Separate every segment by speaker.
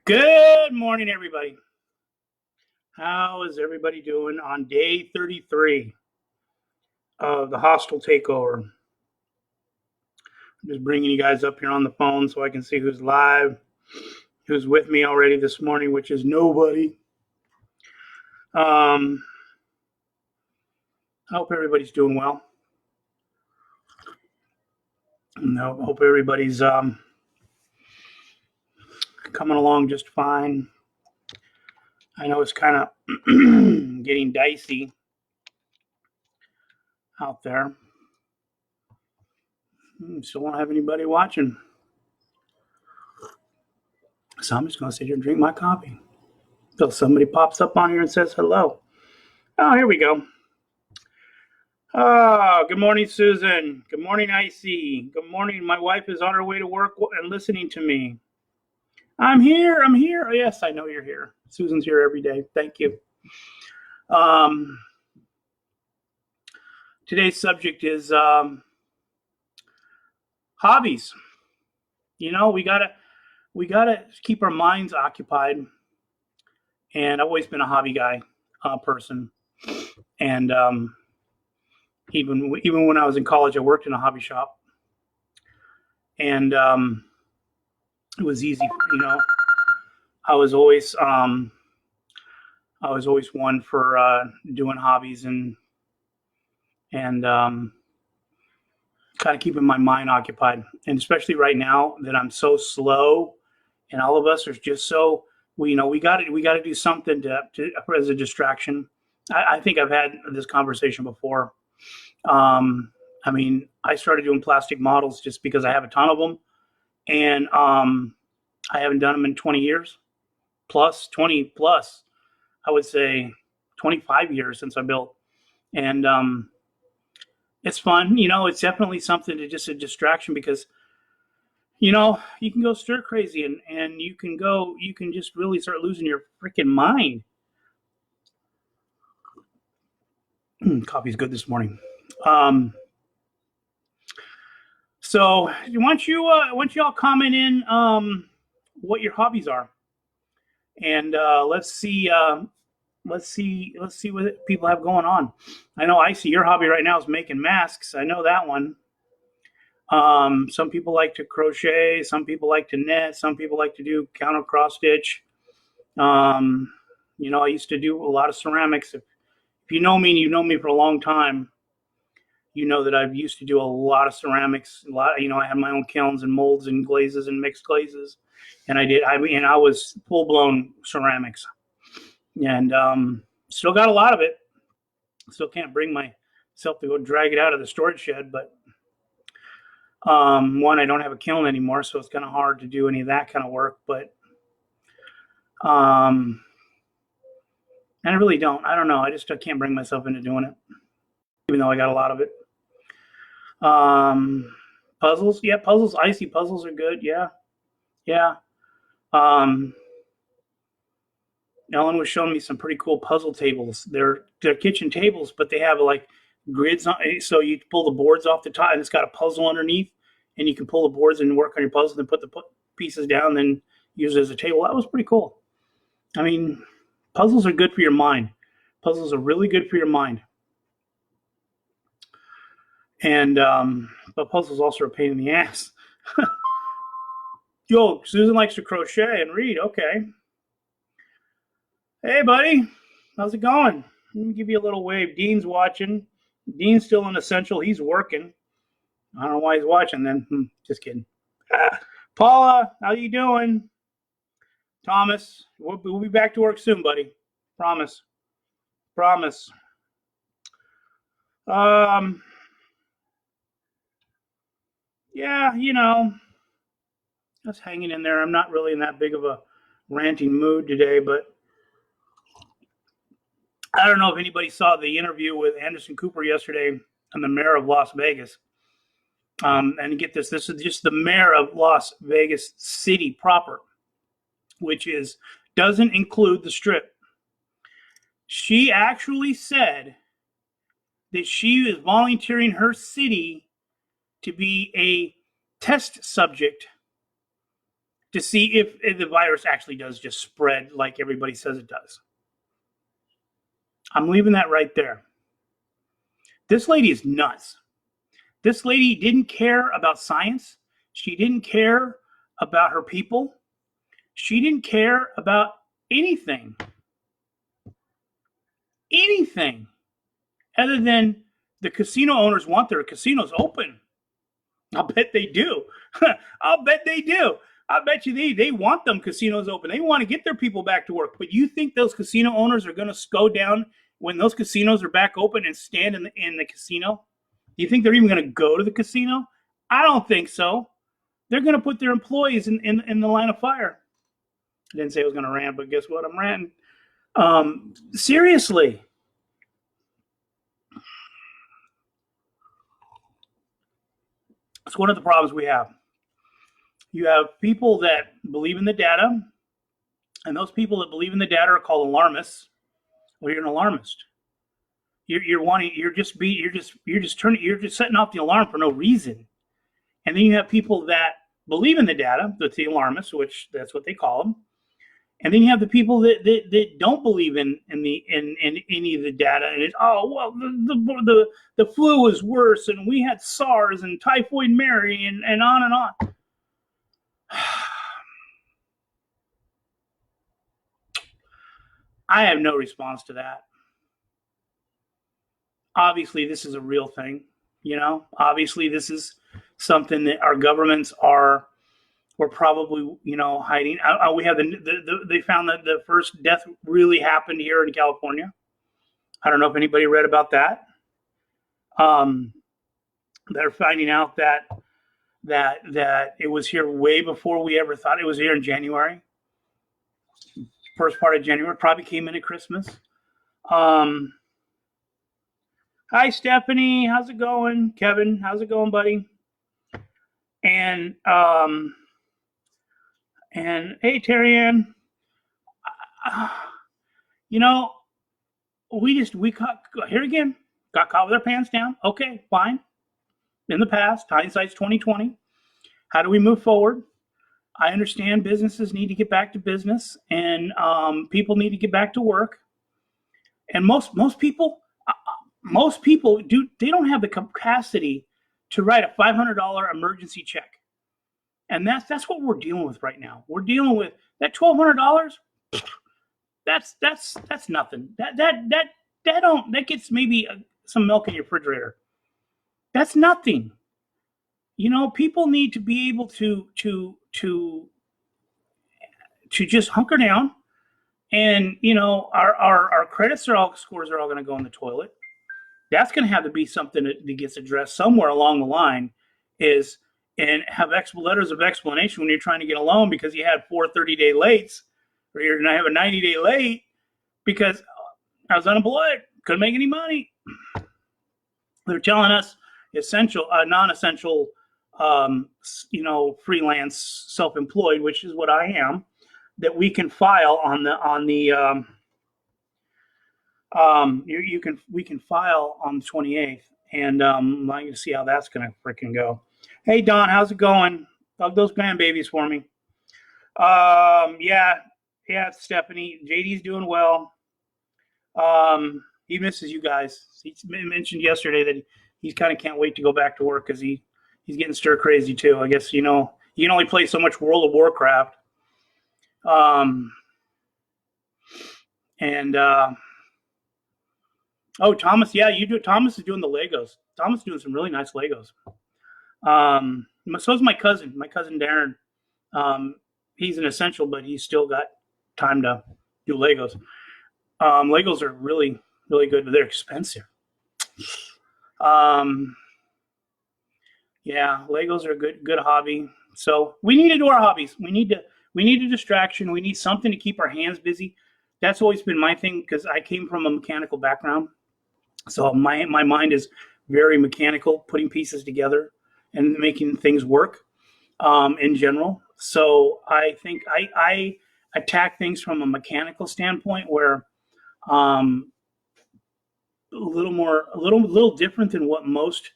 Speaker 1: Good morning, everybody. How is everybody doing on day 33 of the hostile takeover? I'm just bringing you guys up here on the phone so I can see who's live, who's with me already this morning, which is nobody. I hope everybody's doing well. I hope everybody's coming along just fine. I know it's kind of getting dicey out there. Still don't have anybody watching. So I'm just going to sit here and drink my coffee until somebody pops up on here and says hello. Oh, here we go. Oh, good morning, Susan. Good morning, Icy. Good morning. My wife is on her way to work and listening to me. I'm here. I'm here. Oh, yes, I know you're here. Susan's here every day. Thank you. Um, Today's subject is hobbies. You know, we gotta keep our minds occupied. And I've always been a hobby guy, person. And even when I was in college, I worked in a hobby shop, and it was easy. You know, I was always um, I was always one for doing hobbies and kind of keeping my mind occupied. And especially right now that I'm so slow, and all of us are just so we got to do something to as a distraction. I think I've had this conversation before. Um, I mean, I started doing plastic models just because I have a ton of them, and I haven't done them in 20 years plus 20 plus. I would say 25 years since I built, and it's fun. You know, it's definitely something to just a distraction because you can go stir crazy and you can just really start losing your freaking mind. Coffee's good this morning. Um, so why don't you all comment in what your hobbies are, and let's see what people have going on. I know I see your hobby right now is making masks. I know that one. Some people like to crochet, some people like to knit, some people like to do counter cross stitch. Um, I used to do a lot of ceramics. If you know me and you know me for a long time, you know that I've used to do a lot of ceramics. A lot, I had my own kilns and molds and glazes and mixed glazes, and I was full blown ceramics, and still got a lot of it. Still can't bring myself to go drag it out of the storage shed, but one, I don't have a kiln anymore, so it's kind of hard to do any of that kind of work. But um, and I really don't. I don't know. I can't bring myself into doing it, even though I got a lot of it. Um, Puzzles, yeah, puzzles. Icy puzzles are good. Yeah, yeah. Um, Ellen was showing me some pretty cool puzzle tables. They're kitchen tables, but they have like grids on. So you pull the boards off the top, and it's got a puzzle underneath, and you can pull the boards and work on your puzzle, and put the pieces down, then use it as a table. That was pretty cool. I mean, puzzles are good for your mind. Puzzles are really good for your mind, and but puzzles also are a pain in the ass. Yo, Susan likes to crochet and read. Okay, hey buddy, how's it going? Let me give you a little wave. Dean's watching. Dean's still in Essential. He's working. I don't know why he's watching then. Just kidding. Paula, how you doing? Thomas, we'll be back to work soon, buddy. Promise. Promise. Um, yeah, just hanging in there. I'm not really in that big of a ranting mood today, but I don't know if anybody saw the interview with Anderson Cooper yesterday and the mayor of Las Vegas. And get this is just the mayor of Las Vegas City proper, which doesn't include the Strip. She actually said that she is volunteering her city to be a test subject to see if the virus actually does just spread like everybody says it does. I'm leaving that right there. This lady is nuts. This lady didn't care about science. She didn't care about her people. She didn't care about anything. Anything other than the casino owners want their casinos open. I'll bet they do. I'll bet they do. I bet you they want them casinos open. They want to get their people back to work. But you think those casino owners are going to go down when those casinos are back open and stand in the casino? Do you think they're even going to go to the casino? I don't think so. They're going to put their employees in the line of fire. I didn't say I was going to rant, but guess what? I'm ranting. Seriously. It's one of the problems we have. You have people that believe in the data, and those people that believe in the data are called alarmists. Well, you're an alarmist. You're just setting off the alarm for no reason. And then you have people that believe in the data, that's the alarmists, which that's what they call them. And then you have the people that don't believe in any of the data, and it's the flu was worse, and we had SARS and Typhoid Mary, and on and on. I have no response to that. Obviously, this is a real thing. Obviously, this is something that our governments were probably, hiding. We have they found that the first death really happened here in California. I don't know if anybody read about that. They're finding out that it was here way before we ever thought. It was here in January, first part of January. Probably came in at Christmas. Hi, Stephanie. How's it going? Kevin, how's it going, buddy? And hey, Terri Ann, we got here again, got caught with our pants down. Okay, fine. In the past, hindsight's 2020. How do we move forward? I understand businesses need to get back to business, and people need to get back to work. And most people do. They don't have the capacity to write a $500 emergency check. And that's what we're dealing with right now. We're dealing with that $1,200. That's nothing. That gets maybe some milk in your refrigerator. That's nothing. People need to be able to just hunker down, and our credit scores are all going to go in the toilet. That's going to have to be something that gets addressed somewhere along the line. And have letters of explanation when you're trying to get a loan because you had 4 30-day lates, or you're going to have a 90-day late because I was unemployed, couldn't make any money. They're telling us essential, non-essential, freelance, self-employed, which is what I am, that we can file we can file on the 28th, and I'm going to see how that's going to freaking go. Hey, Don, how's it going? Hug those grandbabies for me. Yeah, Stephanie. JD's doing well. He misses you guys. He mentioned yesterday that he kind of can't wait to go back to work because he's getting stir crazy too. I guess, you can only play so much World of Warcraft. Thomas, yeah, you do. Thomas is doing the Legos. Thomas is doing some really nice Legos. So is my cousin Darren. He's an essential, but he's still got time to do Legos. Legos are really, really good, but they're expensive. Yeah, Legos are a good hobby. So we need to do our hobbies. We need a distraction. We need something to keep our hands busy. That's always been my thing because I came from a mechanical background. So my mind is very mechanical, putting pieces together and making things work in general. So I think I attack things from a mechanical standpoint where a little different than what most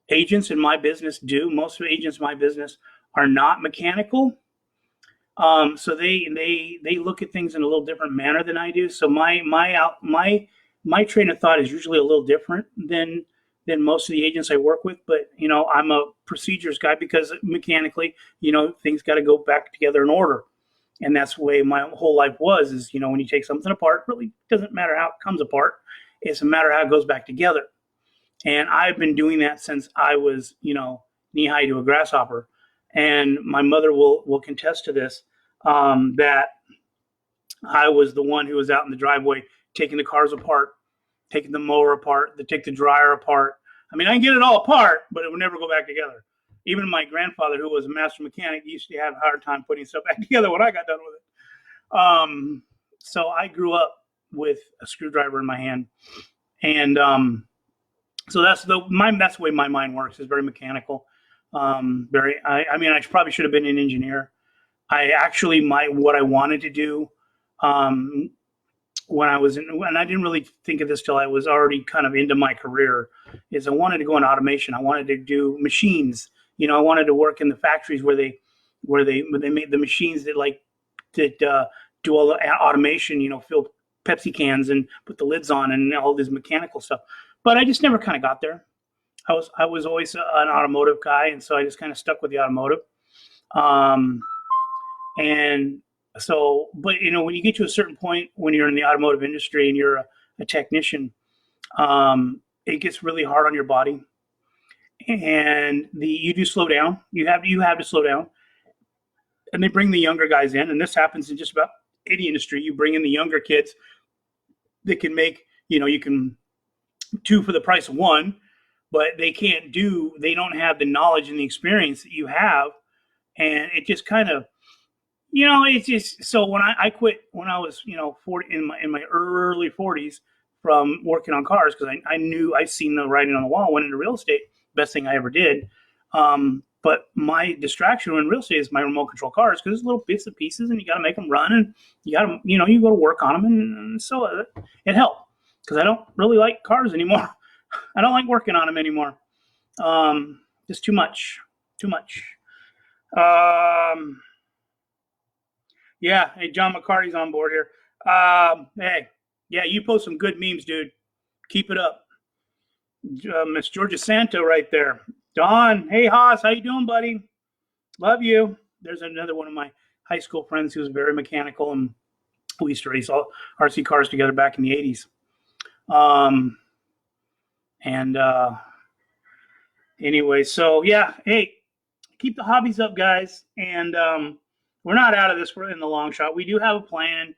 Speaker 1: agents in my business do. Most agents in my business are not mechanical. So they look at things in a little different manner than I do. So my train of thought is usually a little different than most of the agents I work with. But I'm a procedures guy because mechanically, things got to go back together in order, and that's the way my whole life was. Is when you take something apart, it really doesn't matter how it comes apart. It's a matter how it goes back together. And I've been doing that since I was, knee high to a grasshopper. And my mother will contest to this, that I was the one who was out in the driveway taking the cars apart, taking the mower apart, take the dryer apart. I mean, I can get it all apart, but it would never go back together. Even my grandfather, who was a master mechanic, used to have a hard time putting stuff back together when I got done with it. So I grew up with a screwdriver in my hand, and so that's the way my mind works. Is very mechanical. Very. I mean, I probably should have been an engineer. I actually what I wanted to do, um, when I was in, and I didn't really think of this till I was already kind of into my career, is I wanted to go in automation. I wanted to do machines. I wanted to work in the factories where they made the machines that do all the automation. Fill Pepsi cans and put the lids on and all this mechanical stuff. But I just never kind of got there. I was always an automotive guy, and so I just kind of stuck with the automotive. Um, and so, but when you get to a certain point when you're in the automotive industry and you're a technician, it gets really hard on your body, and you do slow down. You have to slow down, and they bring the younger guys in, and this happens in just about any industry. You bring in the younger kids that can make you can two for the price of one, but they don't have the knowledge and the experience that you have, and it just kind of it's just so when I quit when I was 40 in my early 40s from working on cars because I knew I seen the writing on the wall. Went into real estate, best thing I ever did. But my distraction in real estate is my remote control cars because it's little bits and pieces, and you got to make them run, and you got to you go to work on them, and so it helped because I don't really like cars anymore. I don't like working on them anymore. Just too much, too much. Um, Yeah, hey, John McCarty's on board here. Hey, yeah, you post some good memes, dude. Keep it up. Miss Georgia Santo right there. Don, hey, Haas, how you doing, buddy? Love you. There's another one of my high school friends who's very mechanical, and we used to race all RC cars together back in the 80s. Um, and anyway, so yeah, hey, keep the hobbies up, guys. And we're not out of this. We're in the long shot. We do have a plan.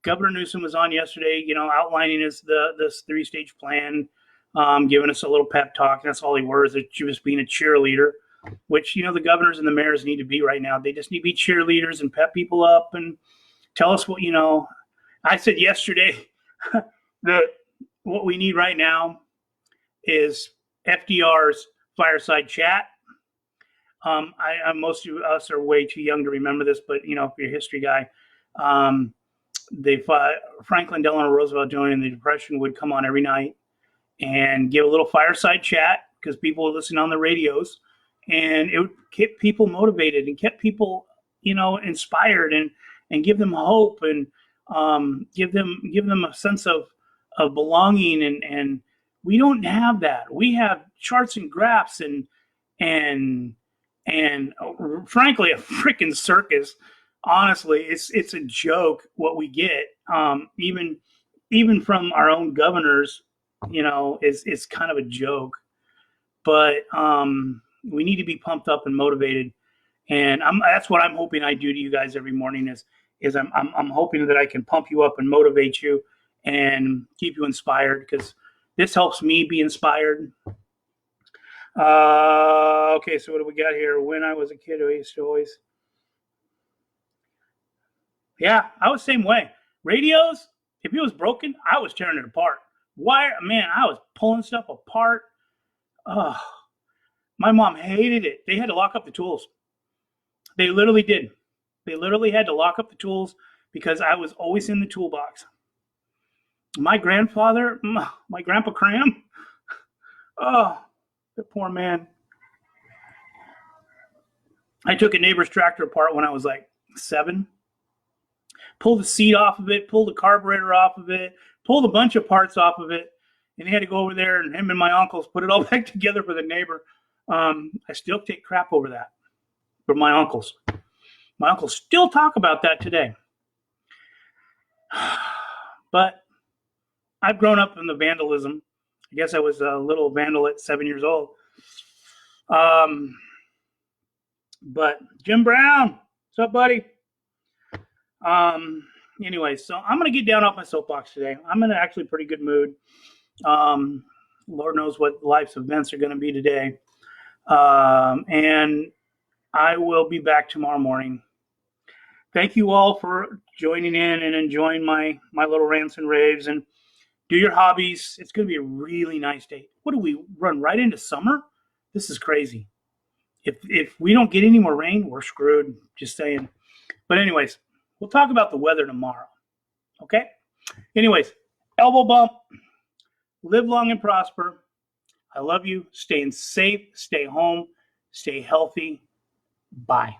Speaker 1: Governor Newsom was on yesterday, outlining this 3-stage plan, giving us a little pep talk. That's all he was. She was being a cheerleader, which the governors and the mayors need to be right now. They just need to be cheerleaders and pep people up and tell us what. I said yesterday that what we need right now is FDR's fireside chat. Most of us are way too young to remember this, but if you're a history guy. Franklin Delano Roosevelt during the Depression would come on every night and give a little fireside chat because people would listen on the radios, and it would keep people motivated and kept people, inspired and give them hope and give them a sense of belonging and we don't have that. We have charts and graphs and frankly a freaking circus. Honestly, it's a joke what we get. Even from our own governors, is kind of a joke. But we need to be pumped up and motivated, and that's what I'm hoping I do to you guys every morning. Is I'm hoping that I can pump you up and motivate you and keep you inspired because this helps me be inspired. Okay, so what do we got here? When I was a kid, I used to always. Yeah, I was the same way. Radios, if it was broken, I was tearing it apart. Wire, man, I was pulling stuff apart. Oh, my mom hated it. They had to lock up the tools. They literally did. They literally had to lock up the tools because I was always in the toolbox. My grandfather, my grandpa Cram, oh, the poor man. I took a neighbor's tractor apart when I was like 7. Pulled the seat off of it, pulled the carburetor off of it, pulled a bunch of parts off of it, and he had to go over there, and him and my uncles put it all back together for the neighbor. I still take crap over that from my uncles. My uncles still talk about that today. But I've grown up in the vandalism. I guess I was a little vandal at 7 years old. But Jim Brown, what's up, buddy? Anyway, so I'm going to get down off my soapbox today. I'm in an actually pretty good mood. Lord knows what life's events are going to be today. And I will be back tomorrow morning. Thank you all for joining in and enjoying my little rants and raves, and do your hobbies. It's going to be a really nice day. What do we run right into summer? This is crazy. If we don't get any more rain, we're screwed. Just saying. But anyways, we'll talk about the weather tomorrow. Okay? Anyways, elbow bump. Live long and prosper. I love you. Staying safe. Stay home. Stay healthy. Bye.